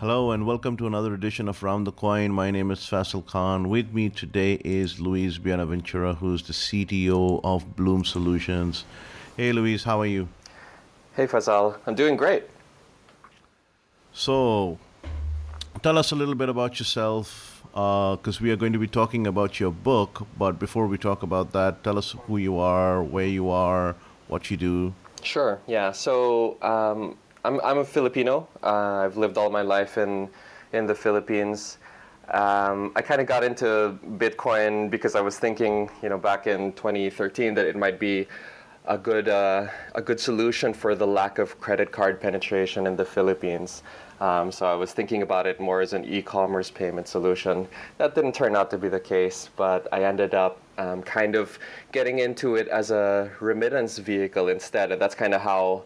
Hello and welcome to another edition of Round the Coin. My name is Faisal Khan. With me today is Luis Buenaventura, who's the CTO of Bloom Solutions. Hey Luis, how are you? Hey Faisal, I'm doing great. So, tell us a little bit about yourself, because we are going to be talking about your book. But before we talk about that, tell us who you are, where you are, what you do. Sure, yeah. I'm a Filipino. I've lived all my life in the Philippines. I kind of got into Bitcoin because I was thinking, back in 2013 that it might be a good solution for the lack of credit card penetration in the Philippines. So I was thinking about it more as an e-commerce payment solution. That didn't turn out to be the case, but I ended up kind of getting into it as a remittance vehicle instead, and that's kind of how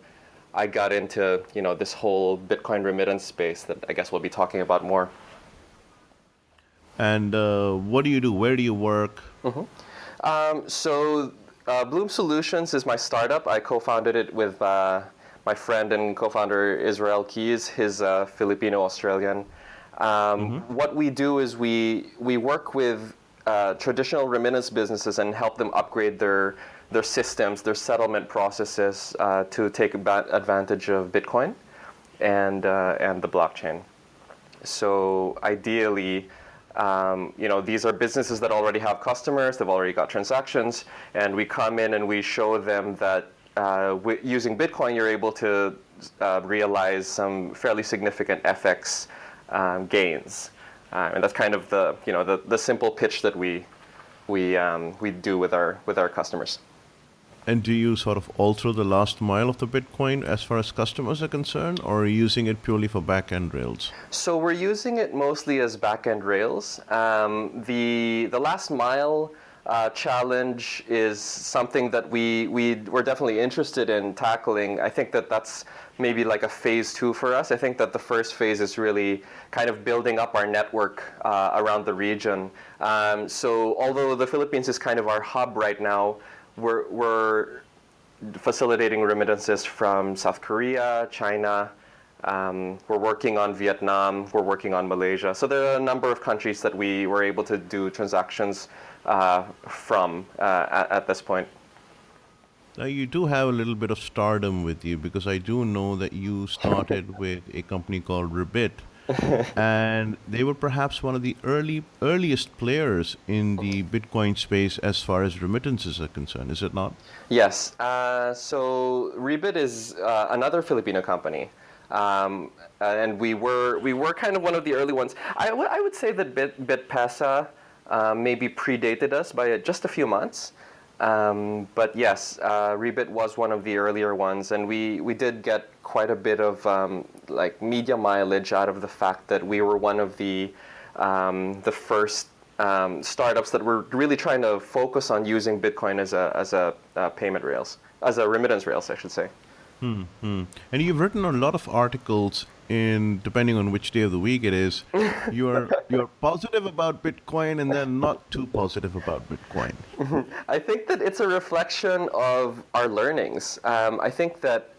I got into this whole Bitcoin remittance space that I guess we'll be talking about more. And what do you do? Where do you work? Bloom Solutions is my startup. I co-founded it with my friend and co-founder Israel Keys. He's Filipino Australian. What we do is we work with traditional remittance businesses and help them upgrade their systems, their settlement processes to take advantage of Bitcoin and the blockchain. So ideally, these are businesses that already have customers, they've already got transactions, and we come in and we show them that using Bitcoin, you're able to realize some fairly significant FX gains. And that's kind of the simple pitch that we do with our customers. And do you sort of alter the last mile of the Bitcoin as far as customers are concerned, or are you using it purely for back-end rails? So we're using it mostly as back-end rails. The last mile challenge is something that we're definitely interested in tackling. I think that's maybe like a phase 2 for us. I think that the first phase is really kind of building up our network around the region. So although the Philippines is kind of our hub right now, we're facilitating remittances from South Korea, China. We're working on Vietnam. We're working on Malaysia. So there are a number of countries that we were able to do transactions from at this point. Now, you do have a little bit of stardom with you because I do know that you started with a company called Ribbit, and they were perhaps one of the earliest players in the Bitcoin space as far as remittances are concerned, is it not? Yes. So Ribbit is another Filipino company. And we were kind of one of the early ones. I would say that BitPesa maybe predated us by just a few months. But yes, Ribbit was one of the earlier ones, and we did get quite a bit of media mileage out of the fact that we were one of the first startups that were really trying to focus on using Bitcoin as a payment rails, as a remittance rails, I should say. And you've written a lot of articles in, depending on which day of the week it is, you're positive about Bitcoin and then not too positive about Bitcoin. I think that it's a reflection of our learnings. I think that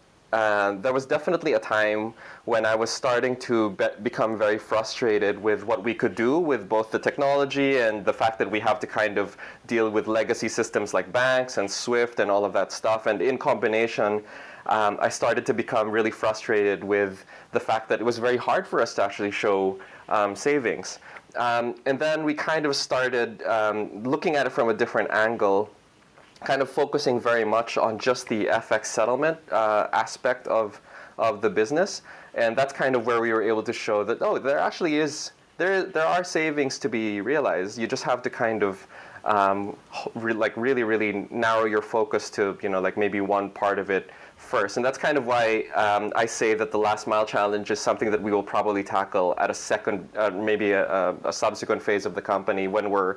there was definitely a time when I was starting to become very frustrated with what we could do with both the technology and the fact that we have to kind of deal with legacy systems like banks and SWIFT and all of that stuff. And in combination, I started to become really frustrated with the fact that it was very hard for us to actually show savings. And then we kind of started looking at it from a different angle, kind of focusing very much on just the FX settlement aspect of the business. And that's kind of where we were able to show that, oh, there actually is, there are savings to be realized. You just have to kind of really, really narrow your focus to, maybe one part of it first. And that's kind of why I say that the last mile challenge is something that we will probably tackle at a second, maybe a subsequent phase of the company when we're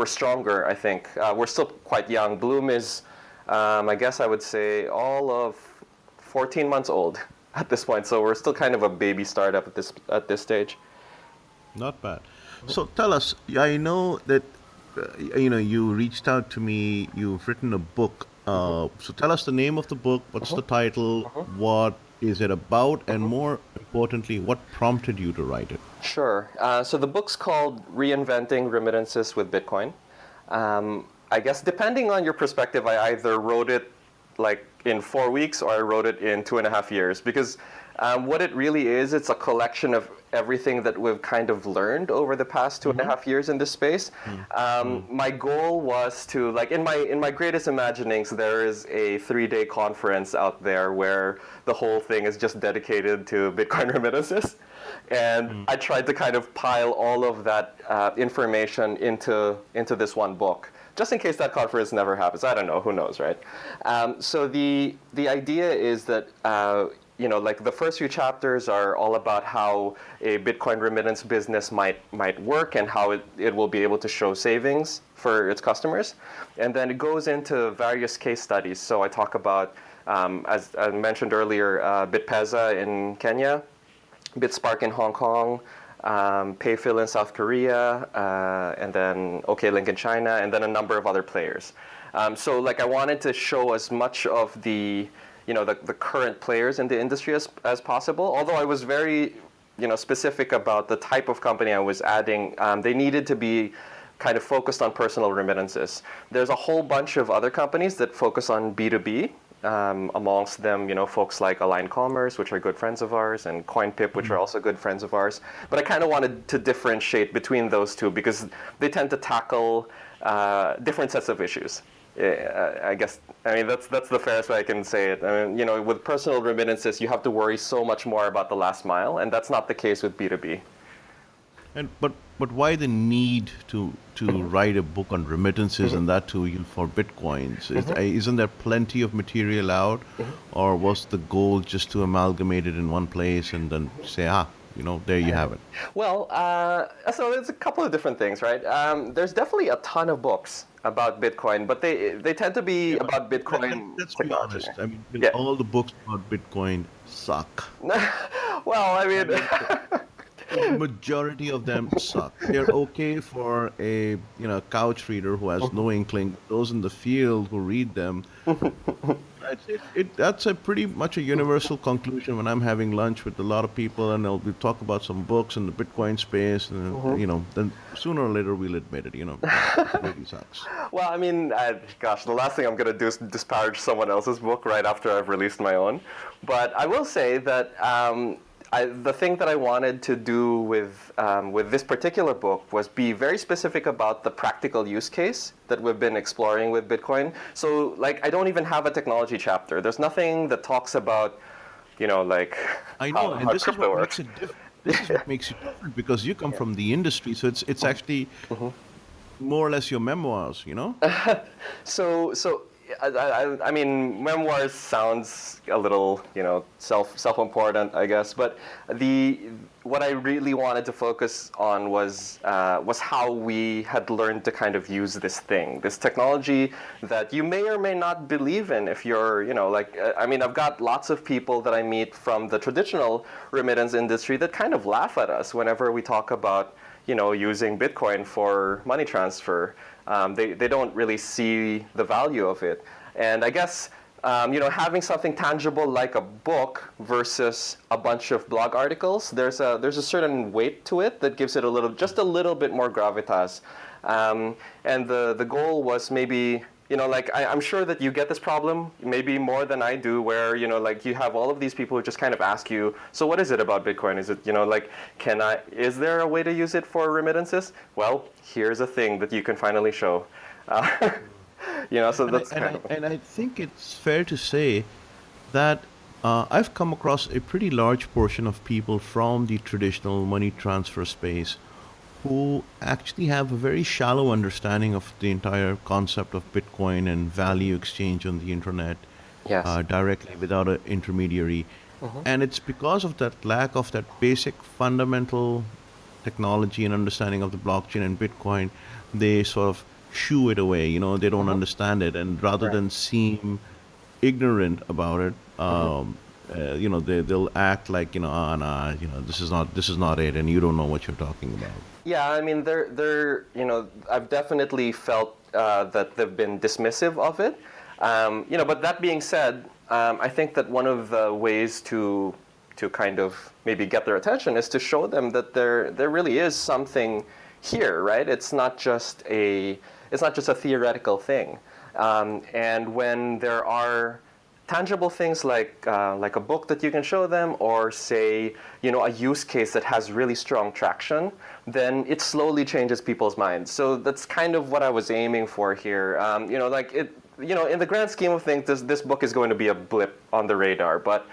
stronger, I think. We're still quite young. Bloom is, I guess I would say, all of 14 months old at this point. So we're still kind of a baby startup at this stage. Not bad. So tell us, I know that you reached out to me, you've written a book. So tell us the name of the book, what's the title, what is it about, and more importantly, what prompted you to write it? Sure. So the book's called Reinventing Remittances with Bitcoin. I guess depending on your perspective, I either wrote it like in 4 weeks or I wrote it in 2.5 years, because what it really is, it's a collection of everything that we've kind of learned over the past 2.5 years in this space. My goal was to, like, in my greatest imaginings, there is a 3-day conference out there where the whole thing is just dedicated to Bitcoin remittances. And I tried to kind of pile all of that information into this one book, just in case that conference never happens. I don't know, who knows, right? So the idea is that like the first few chapters are all about how a Bitcoin remittance business might work and how it will be able to show savings for its customers. And then it goes into various case studies. So I talk about, as I mentioned earlier, BitPesa in Kenya, BitSpark in Hong Kong, Payfill in South Korea, and then OKLink in China, and then a number of other players. So like I wanted to show as much of the current players in the industry as possible. Although I was very specific about the type of company I was adding. They needed to be kind of focused on personal remittances. There's a whole bunch of other companies that focus on B2B. Amongst them, folks like Align Commerce, which are good friends of ours, and CoinPip, which are also good friends of ours. But I kind of wanted to differentiate between those two because they tend to tackle different sets of issues. I guess, that's the fairest way I can say it. With personal remittances, you have to worry so much more about the last mile, and that's not the case with B2B. And but why the need to write a book on remittances, and that too for bitcoins? Isn't there plenty of material out, or was the goal just to amalgamate it in one place and then say, there you have it? Well, so there's a couple of different things, right? There's definitely a ton of books about Bitcoin, but they tend to be about Bitcoin Let's be technology. honest. All the books about Bitcoin suck. Well, The majority of them suck. They're okay for a couch reader who has no inkling. Those in the field who read them, that's a pretty much a universal conclusion when I'm having lunch with a lot of people, and we talk about some books in the Bitcoin space, and then sooner or later we'll admit it. It really sucks. Well, gosh, the last thing I'm going to do is disparage someone else's book right after I've released my own. But I will say that the thing that I wanted to do with this particular book was be very specific about the practical use case that we've been exploring with Bitcoin. So, I don't even have a technology chapter. There's nothing that talks about, I know, and how this is crypto what works. makes it different. This is what makes it different because you come from the industry, so it's actually more or less your memoirs. So Memoirs sounds a little, self-important, I guess. But what I really wanted to focus on was how we had learned to kind of use this technology that you may or may not believe in. If you're, I've got lots of people that I meet from the traditional remittance industry that kind of laugh at us whenever we talk about, using Bitcoin for money transfer. They don't really see the value of it. And I guess, having something tangible like a book versus a bunch of blog articles, there's a certain weight to it that gives it just a little bit more gravitas. And the goal was maybe, I'm sure that you get this problem maybe more than I do, where, you have all of these people who just kind of ask you, so what is it about Bitcoin? Is it, is there a way to use it for remittances? Well, here's a thing that you can finally show. So that's and I think it's fair to say that I've come across a pretty large portion of people from the traditional money transfer space who actually have a very shallow understanding of the entire concept of Bitcoin and value exchange on the internet. Yes. Directly without an intermediary. And it's because of that lack of that basic fundamental technology and understanding of the blockchain and Bitcoin, they sort of shoo it away. They don't understand it, and rather than seem ignorant about it, they'll act like nah, this is not it, and you don't know what you're talking about. Yeah, they're I've definitely felt that they've been dismissive of it. But that being said, I think that one of the ways to kind of maybe get their attention is to show them that there really is something here, right? It's not just a theoretical thing. And when there are tangible things like a book that you can show them, or say, a use case that has really strong traction, then it slowly changes people's minds. So that's kind of what I was aiming for here. In the grand scheme of things, this book is going to be a blip on the radar, but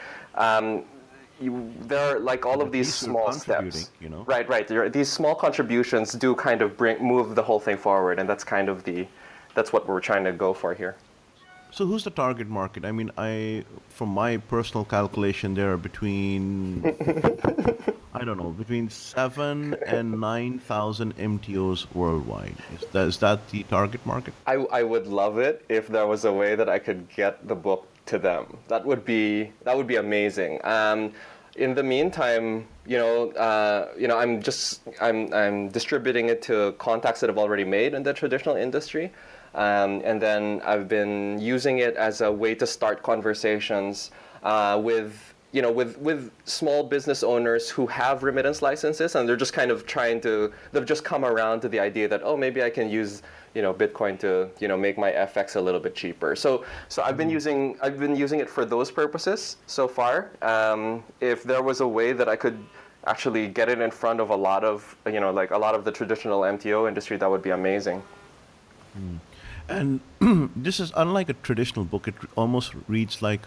there are like all But of at these least you're small contributing, steps. Right. These small contributions do kind of move the whole thing forward, and that's what we're trying to go for here. So who's the target market? I mean, from my personal calculation, there are I don't know, between 7 and 9,000 MTOs worldwide. Is that the target market? I would love it if there was a way that I could get the book to them. That would be amazing. In the meantime, I'm distributing it to contacts that have already made in the traditional industry, and then I've been using it as a way to start conversations with small business owners who have remittance licenses, and they're just kind of they've just come around to the idea that, oh, maybe I can use Bitcoin to make my FX a little bit cheaper. So I've been using it for those purposes so far. If there was a way that I could actually get it in front of a lot of the traditional MTO industry, that would be amazing. And this is unlike a traditional book. It almost reads like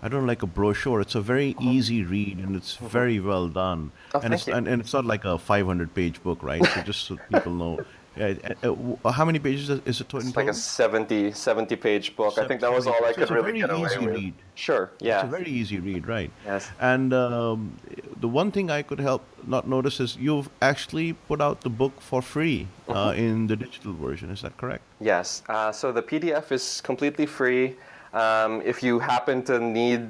I don't know, like a brochure. It's a very easy read, and it's very well done. Oh, And thank you. it's not like a 500-page book, right? So just so people know. How many pages is it in It's like a total? 70 page book. I think that was 70 all I pages. So could it's a really very get away easy with. read. Sure. It's a Yeah. very easy read, right? Yes. And the one thing I could help not notice is you've actually put out the book for free in the digital version. Is that correct? Yes. So the PDF is completely free. If you happen to need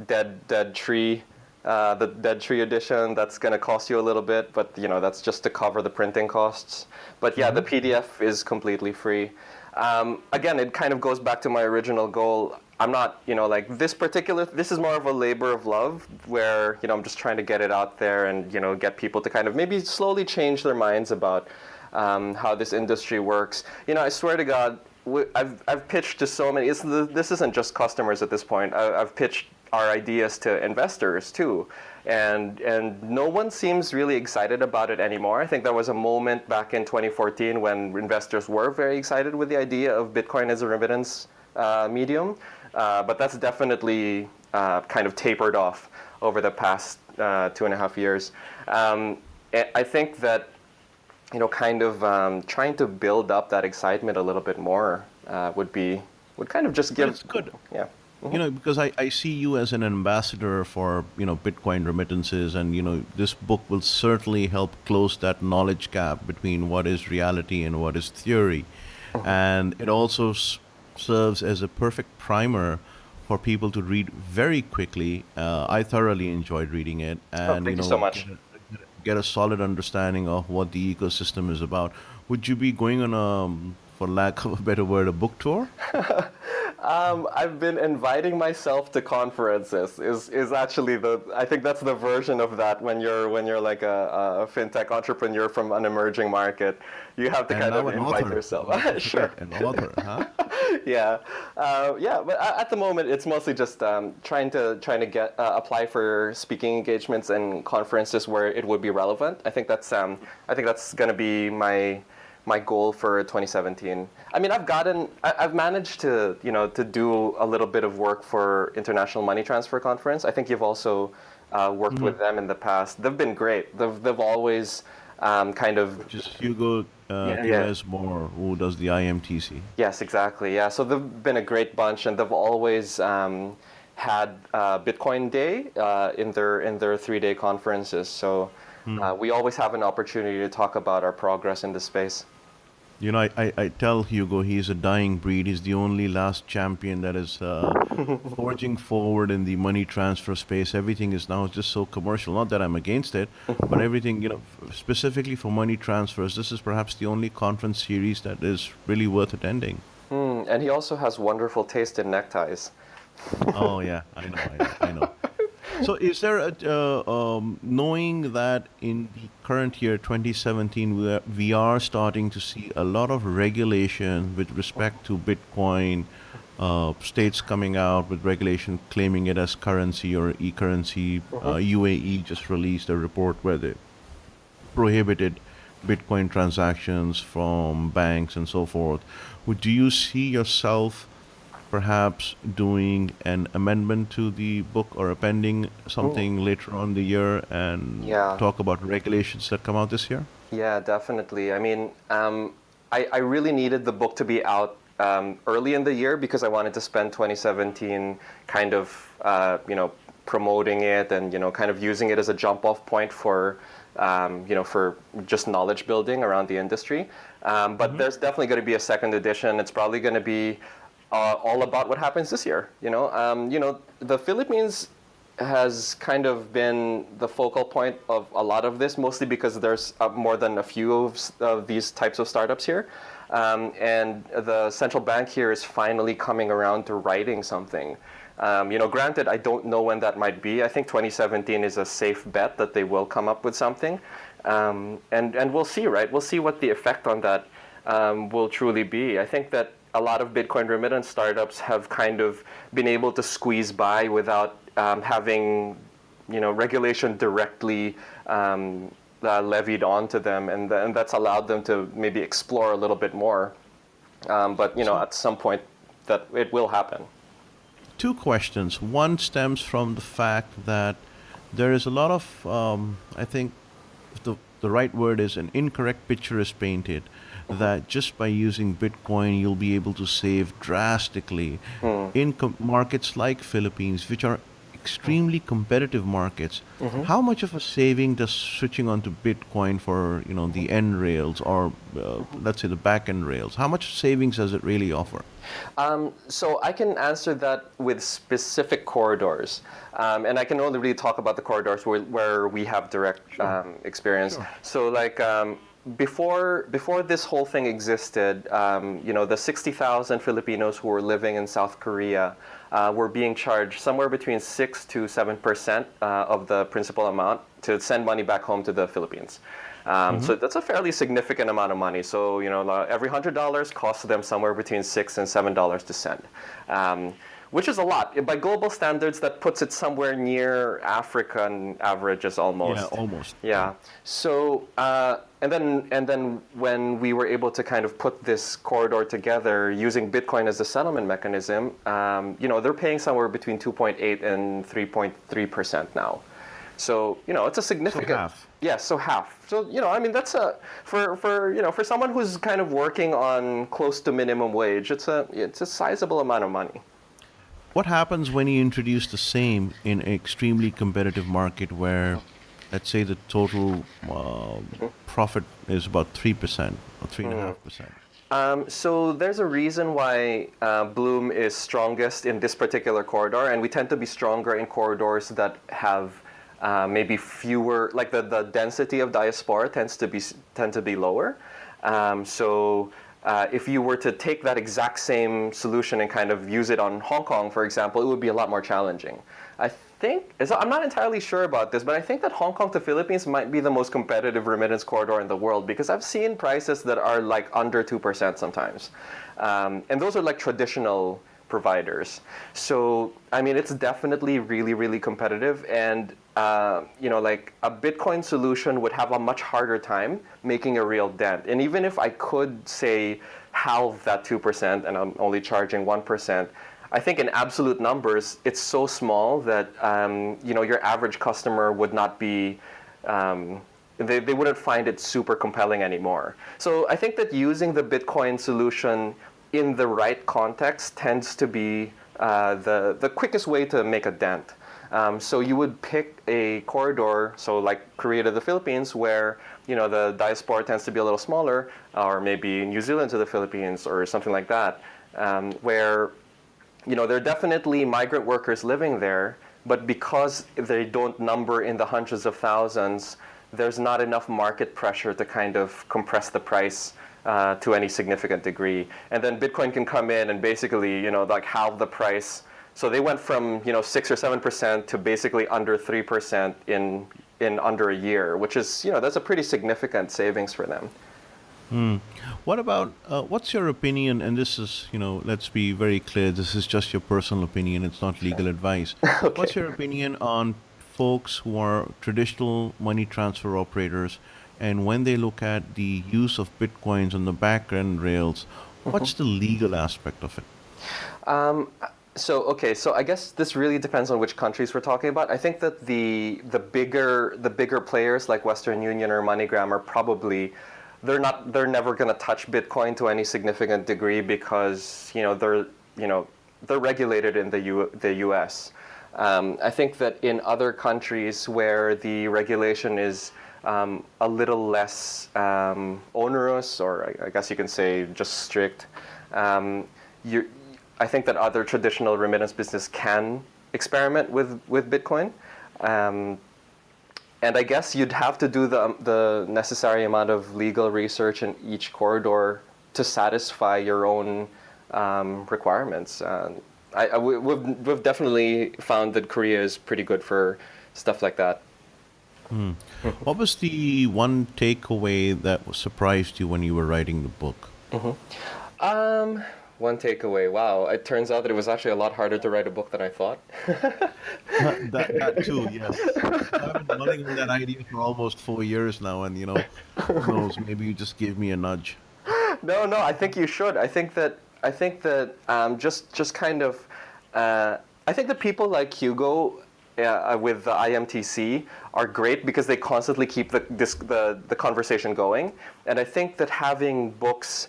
Dead Tree, the Dead Tree edition, that's going to cost you a little bit, but that's just to cover the printing costs. But yeah, the PDF is completely free. Again, it kind of goes back to my original goal. I'm not, this is more of a labor of love where, I'm just trying to get it out there and, get people to kind of maybe slowly change their minds about how this industry works. I swear to God, I've pitched to so many. This isn't just customers at this point. I've pitched our ideas to investors too, and no one seems really excited about it anymore. I think there was a moment back in 2014 when investors were very excited with the idea of Bitcoin as a remittance medium, but that's definitely kind of tapered off over the past 2.5 years. I think that trying to build up that excitement a little bit more would kind of just But give, it's good. yeah. Because I see you as an ambassador for, Bitcoin remittances, and, this book will certainly help close that knowledge gap between what is reality and what is theory. And it also serves as a perfect primer for people to read very quickly. I thoroughly enjoyed reading it, Oh, and, thank you so much. get a solid understanding of what the ecosystem is about. Would you be going on for lack of a better word, a book tour? I've been inviting myself to conferences. Is actually I think that's the version of that when you're like a fintech entrepreneur from an emerging market. You have to And kind now of an invite author. yourself. Not to Sure. forget, an author, huh? Yeah, yeah. But at the moment, it's mostly just trying to get apply for speaking engagements and conferences where it would be relevant. I think that's going to be my goal for 2017. I mean, I've managed to do a little bit of work for International Money Transfer Conference. I think you've also worked with them in the past. They've been great. They've always kind of. Which is Hugo Yeah. Perez Moore, who does the IMTC. Yes, exactly. Yeah, so they've been a great bunch, and they've always had Bitcoin Day in their 3-day conferences. So we always have an opportunity to talk about our progress in this space. I tell Hugo he's a dying breed. He's the only last champion that is forging forward in the money transfer space. Everything is now just so commercial. Not that I'm against it, but everything, specifically for money transfers, this is perhaps the only conference series that is really worth attending. And he also has wonderful taste in neckties. Oh yeah, I know. So, is there knowing that in the current year, 2017, we are starting to see a lot of regulation with respect to Bitcoin, states coming out with regulation claiming it as currency or e-currency. Mhm. UAE just released a report where they prohibited Bitcoin transactions from banks and so forth. Would do you see yourself perhaps doing an amendment to the book or appending Ooh, something later on in the year and yeah. talk about regulations that come out this year? Yeah, definitely. I mean, I really needed the book to be out early in the year because I wanted to spend 2017 kind of, promoting it and, kind of using it as a jump off point for, for just knowledge building around the industry. But Hmm. there's definitely going to be a second edition. It's probably going to be all about what happens this year. The Philippines has kind of been the focal point of a lot of this, mostly because there's more than a few of these types of startups here. And the central bank here is finally coming around to writing something. Granted, I don't know when that might be. I think 2017 is a safe bet that they will come up with something. And we'll see, right? We'll see what the effect on that will truly be. I think that a lot of Bitcoin remittance startups have kind of been able to squeeze by without having, regulation directly levied onto them, and that's allowed them to maybe explore a little bit more. But So, at some point, that it will happen. two questions. One stems from the fact that there is a lot of, I think, if the right word is an incorrect picture is painted, that just by using Bitcoin, you'll be able to save drastically Hmm. in markets like Philippines, which are extremely competitive markets. Mm-hmm. How much of a saving does switching onto Bitcoin for the end rails or let's say the back end rails? How much savings does it really offer? So I can answer that with specific corridors, and I can only really talk about the corridors where we have direct Sure, experience. sure. So like before this whole thing existed, the 60,000 Filipinos who were living in South Korea were being charged somewhere between 6 to 7% of the principal amount to send money back home to the Philippines. Hmm. So that's a fairly significant amount of money. So every $100 costs them somewhere between $6 and $7 to send, which is a lot by global standards. That puts it somewhere near African averages Yeah, almost. almost. Yeah. Yeah. So and then when we were able to kind of put this corridor together using Bitcoin as a settlement mechanism, they're paying somewhere between 2.8 and 3.3% now. So it's a So significant. half. Yeah, so half. So I mean that's a for someone who's kind of working on close to minimum wage, it's a sizable amount of money. What happens when you introduce the same in an extremely competitive market where, let's say, the total profit is about 3% or 3.5%? So there's a reason why Bloom is strongest in this particular corridor, and we tend to be stronger in corridors that have maybe fewer, like the density of diaspora tend to be lower. So if you were to take that exact same solution and kind of use it on Hong Kong, for example, it would be a lot more challenging. I think I'm not entirely sure about this, but I think that Hong Kong to Philippines might be the most competitive remittance corridor in the world because I've seen prices that are like under 2% sometimes, and those are like traditional providers. So I mean, it's definitely really, really competitive, and like a Bitcoin solution would have a much harder time making a real dent. And even if I could say halve that 2% and I'm only charging 1%, I think in absolute numbers, it's so small that your average customer would not be they wouldn't find it super compelling anymore. So I think that using the Bitcoin solution in the right context tends to be the quickest way to make a dent. So you would pick a corridor, so like Korea to the Philippines, where the diaspora tends to be a little smaller, or maybe New Zealand to the Philippines, or something like that, where there are definitely migrant workers living there, but because they don't number in the hundreds of thousands, there's not enough market pressure to kind of compress the price to any significant degree. And then Bitcoin can come in and basically, like halve the price So they went from 6 or 7% to basically under 3% in under a year, which is that's a pretty significant savings for them. What about what's your opinion? And this is, let's be very clear, this is just your personal opinion, it's not legal advice. Okay. What's your opinion on folks who are traditional money transfer operators and when they look at the use of bitcoins on the back end rails, what's the legal aspect of it? Um, so I guess this really depends on which countries we're talking about. I think that the bigger players like Western Union or MoneyGram are probably they're never going to touch Bitcoin to any significant degree because they're regulated in the U.S. I think that in other countries where the regulation is a little less onerous, or I guess you can say just strict, you I think that other traditional remittance business can experiment with Bitcoin. Um, and I guess you'd have to do the necessary amount of legal research in each corridor to satisfy your own requirements. We've definitely found that Korea is pretty good for stuff like that. What was the one takeaway that surprised you when you were writing the book? Um, One takeaway. Wow, it turns out that it was actually a lot harder to write a book than I thought. That too, yes. I've been mulling on that idea for almost 4 years now, and who knows? Maybe you just gave me a nudge. No, no, I think you should. I think that just kind of I think that people like Hugo with the IMTC are great because they constantly keep the conversation going, and I think that having books,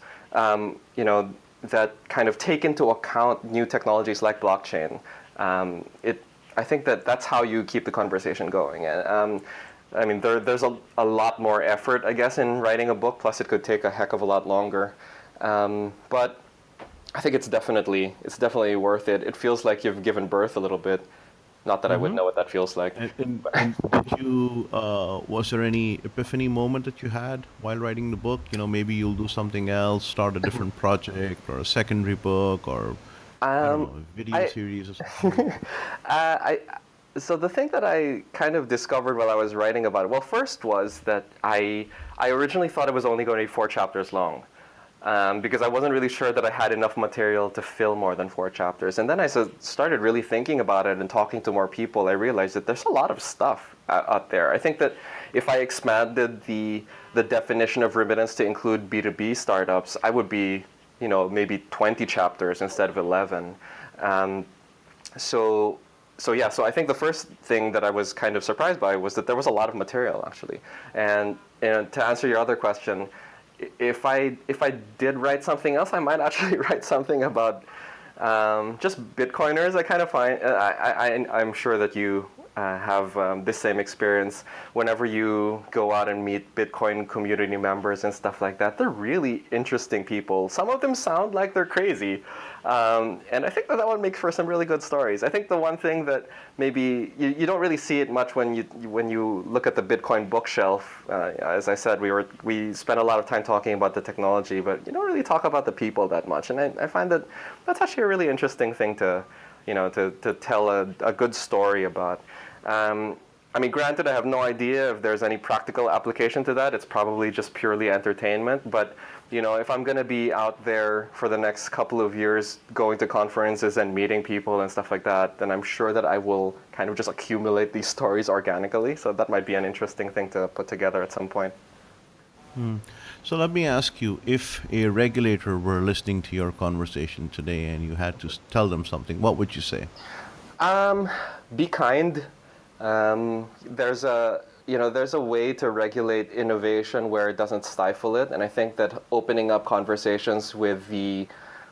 that kind of take into account new technologies like blockchain, it I think that that's how you keep the conversation going. And I mean, there's a lot more effort, I guess, in writing a book. Plus, it could take a heck of a lot longer. But I think it's definitely worth it. It feels like you've given birth a little bit. Not that I would Mm-hmm. know what that feels like. And did you, was there any epiphany moment that you had while writing the book? Maybe you'll do something else, start a different project or a secondary book or, I don't Um, know, a video I, series or something. I so the thing that I kind of discovered while I was writing about it, well, first was that I originally thought it was only going to be 4 chapters long, because I wasn't really sure that I had enough material to fill more than 4 chapters. And then I started really thinking about it and talking to more people. I realized that there's a lot of stuff out there. I think that if I expanded the definition of remittance to include B2B startups, I would be maybe 20 chapters instead of 11. Um, so so I think the first thing that I was kind of surprised by was that there was a lot of material actually. And to answer your other question, if I did write something else, I might actually write something about just Bitcoiners. I kind of find I'm sure that you have this same experience whenever you go out and meet Bitcoin community members and stuff like that. They're really interesting people. Some of them sound like they're crazy, and I think that one makes for some really good stories. I think the one thing that maybe you don't really see it much when you look at the Bitcoin bookshelf. As I said, we spent a lot of time talking about the technology, but you don't really talk about the people that much. And I find that that's actually a really interesting thing to tell a good story about. I mean, granted, I have no idea if there's any practical application to that. It's probably just purely entertainment. But if I'm going to be out there for the next couple of years, going to conferences and meeting people and stuff like that, then I'm sure that I will kind of just accumulate these stories organically. So that might be an interesting thing to put together at some point. So let me ask you, if a regulator were listening to your conversation today and you had to tell them something, what would you say? Um, be kind. There's a way to regulate innovation where it doesn't stifle it, and I think that opening up conversations with the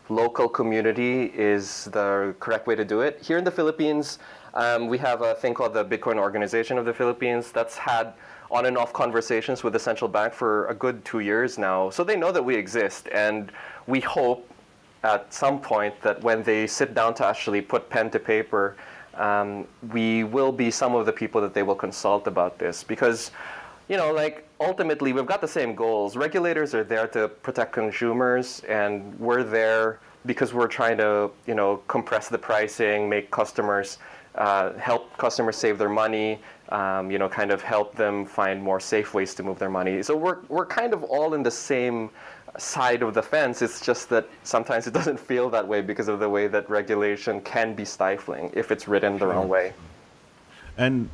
local community is the correct way to do it. Here in the Philippines, we have a thing called the Bitcoin Organization of the Philippines that's had on and off conversations with the central bank for a good 2 years now. So they know that we exist, and we hope at some point that when they sit down to actually put pen to paper, we will be some of the people that they will consult about this. Because, ultimately, we've got the same goals. Regulators are there to protect consumers, and we're there because we're trying to, compress the pricing, make customers, help customers save their money, kind of help them find more safe ways to move their money. So we're kind of all in the same side of the fence. It's just that sometimes it doesn't feel that way because of the way that regulation can be stifling if it's written the wrong way. And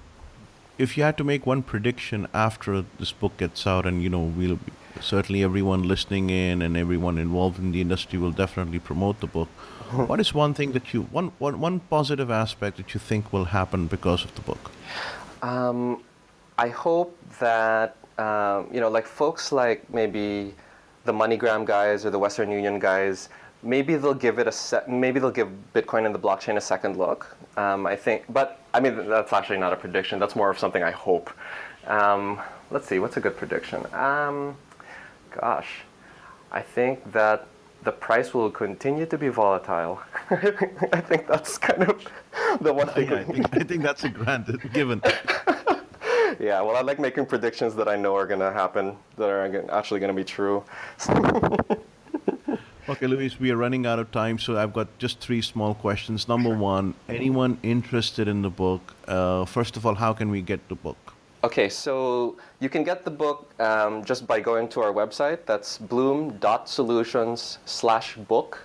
if you had to make one prediction after this book gets out, and we'll certainly everyone listening in and everyone involved in the industry will definitely promote the book. What is one thing that one positive aspect that you think will happen because of the book? I hope that like folks like maybe the MoneyGram guys or the Western Union guys, maybe they'll give Bitcoin and the blockchain a second look. I think, but I mean that's actually not a prediction. That's more of something I hope. Let's see, what's a good prediction? Gosh, I think that the price will continue to be volatile. I think that's kind of the one thing. Yeah, I think that's a granted given. Yeah, well, I like making predictions that I know are going to happen, that are actually going to be true. Okay, Luis, we are running out of time, so I've got just 3 small questions. Number 1, anyone interested in the book, first of all, how can we get the book? Okay, so you can get the book just by going to our website. That's bloom.solutions/book,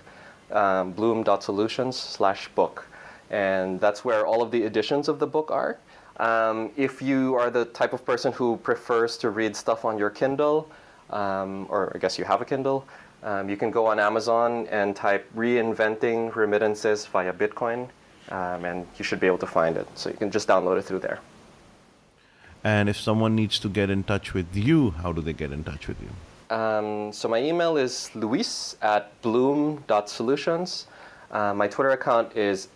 bloom.solutions/book. And that's where all of the editions of the book are. If you are the type of person who prefers to read stuff on your Kindle, or I guess you have a Kindle, you can go on Amazon and type Reinventing Remittances via Bitcoin, and you should be able to find it. So you can just download it through there. And if someone needs to get in touch with you, how do they get in touch with you? So my email is luis@bloom.solutions. My Twitter account is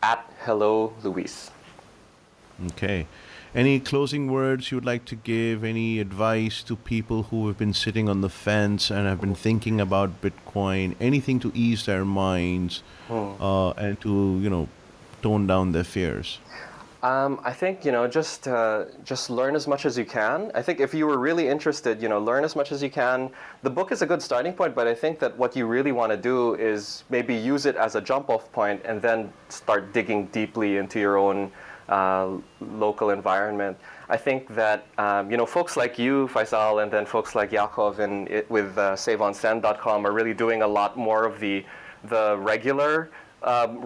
@HelloLuis. Okay. Any closing words you would like to give? Any advice to people who have been sitting on the fence and have been thinking about Bitcoin? Anything to ease their minds and to, tone down their fears? I think, just learn as much as you can. I think if you were really interested, learn as much as you can. The book is a good starting point, but I think that what you really want to do is maybe use it as a jump-off point and then start digging deeply into your own local environment. I think that, folks like you, Faisal, and then folks like Yakov with SaveOnSend.com are really doing a lot more of the regular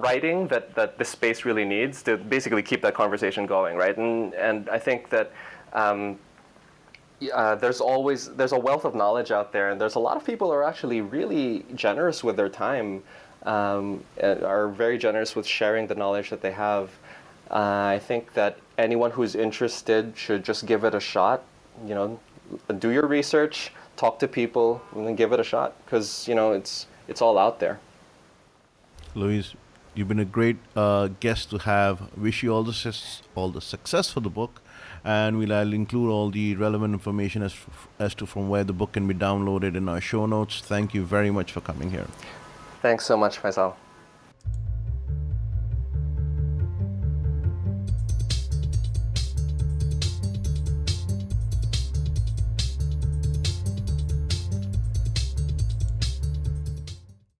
writing that the space really needs to basically keep that conversation going, right? And I think that there's a wealth of knowledge out there, and there's a lot of people who are actually really generous with their time, are very generous with sharing the knowledge that they have. I think that anyone who's interested should just give it a shot. Do your research, talk to people, and then give it a shot, because it's all out there. Luis, you've been a great guest to have. Wish you all the success for the book, and I'll include all the relevant information as to from where the book can be downloaded in our show notes. Thank you very much for coming here. Thanks so much, Faisal.